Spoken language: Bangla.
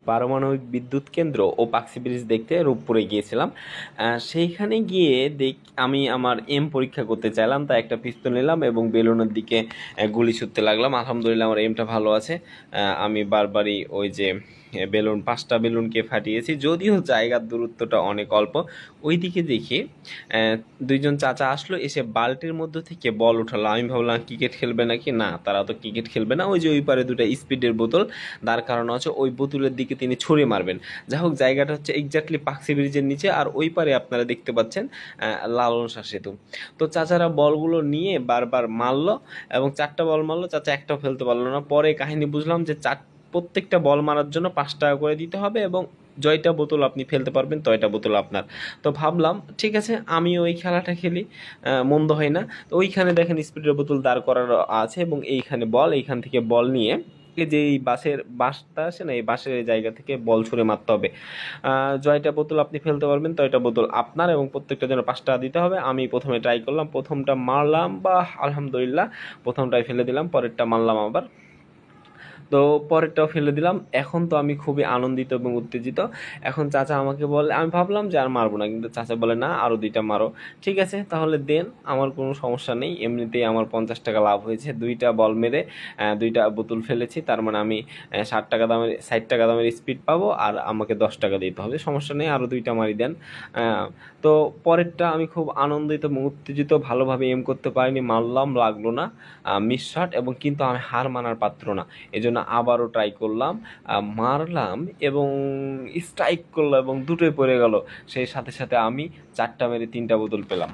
পারমাণবিক বিদ্যুৎ কেন্দ্র ও পাকসি ব্রিজ দেখতে রূপপুরে গিয়েছিলাম। সেইখানে গিয়ে আমি আমার এম পরীক্ষা করতে চাইলাম, তাই একটা পিস্তল নিলাম এবং বেলুনের দিকে গুলি ছুটতে লাগলাম। আলহামদুলিল্লাহ আমার এমটা ভালো আছে। আমি বারবারই ওই যে বেলুন 5টা বেলুনকে ফাটিয়েছি, যদিও জায়গার দূরত্বটা অনেক অল্প। ওইদিকে দেখি দুইজন চাচা আসলো, এসে বালতির মধ্যে থেকে বল উঠালো। আমি ভাবলাম ক্রিকেট খেলবে নাকি, না তারা তো ক্রিকেট খেলবে না। ওই যে ওই পারে দুটো স্পিডের বোতল দাঁড় করানো আছে, ওই বোতলের দিকে তিনি ছুঁড়ে মারবেন। যাই হোক, জায়গাটা হচ্ছে এক্স্যাক্টলি পাকসি ব্রিজের নিচে, আর ওই পারে আপনারা দেখতে পাচ্ছেন লালন শাহ সেতু। তো চাচারা বলগুলো নিয়ে বারবার মারলো এবং 4টা বল মারলো, চাচা একটাও ফেলতে পারলো না। পরে কাহিনী বুঝলাম যে প্রত্যেকটা বল মারার জন্য 5 টাকা করে দিতে হবে এবং জয়টা বোতল আপনি ফেলতে পারবেন তয়টা বোতল আপনার। তো ভাবলাম ঠিক আছে, আমি ওই খেলাটা খেলি, মন্দ হয় না। তো ওইখানে দেখেন স্পিডের বোতল দাঁড় করানো আছে এবং এইখানে বল, এইখান থেকে বল নিয়ে এই যে এই বাসটা আছে না, এই বাসের জায়গা থেকে বল ছুঁড়ে মারতে হবে। জয়টা বোতল আপনি ফেলতে পারবেন তয়টা বোতল আপনার এবং প্রত্যেকটা যেন 5 টাকা দিতে হবে। আমি প্রথমে ট্রাই করলাম, প্রথমটা মারলাম, বা আলহামদুলিল্লাহ প্রথমটাই ফেলে দিলাম, পরেরটা মারলাম আবার, তো পরেরটাও ফেলে দিলাম। এখন তো আমি খুবই আনন্দিত এবং উত্তেজিত। এখন চাচা আমাকে বলে, আমি ভাবলাম যে আর মারবো না, কিন্তু চাচা বলে না আরও 2টা মারো। ঠিক আছে তাহলে দেন, আমার কোনো সমস্যা নেই, এমনিতেই আমার 50 টাকা লাভ হয়েছে। 2টা বল মেরে 2টা বোতল ফেলেছি, তার মানে আমি 60 টাকা দামের স্পিড পাবো, আর আমাকে 10 টাকা দিতে হবে। সমস্যা নেই, আরও 2টা মারি দেন। তো পরেরটা আমি খুব আনন্দিত এবং উত্তেজিত, ভালোভাবে এম করতে পারিনি, মারলাম, লাগলো না, মিস শট, এবং কিন্তু আমি হার মানার পাত্র না, এজন্য আবারও ট্রাই করলাম, মারলাম এবং স্ট্রাইক করলো এবং দুটোই পড়ে গেল। সেই সাথে সাথে আমি 4টা মেরে 3টা বোতল পেলাম।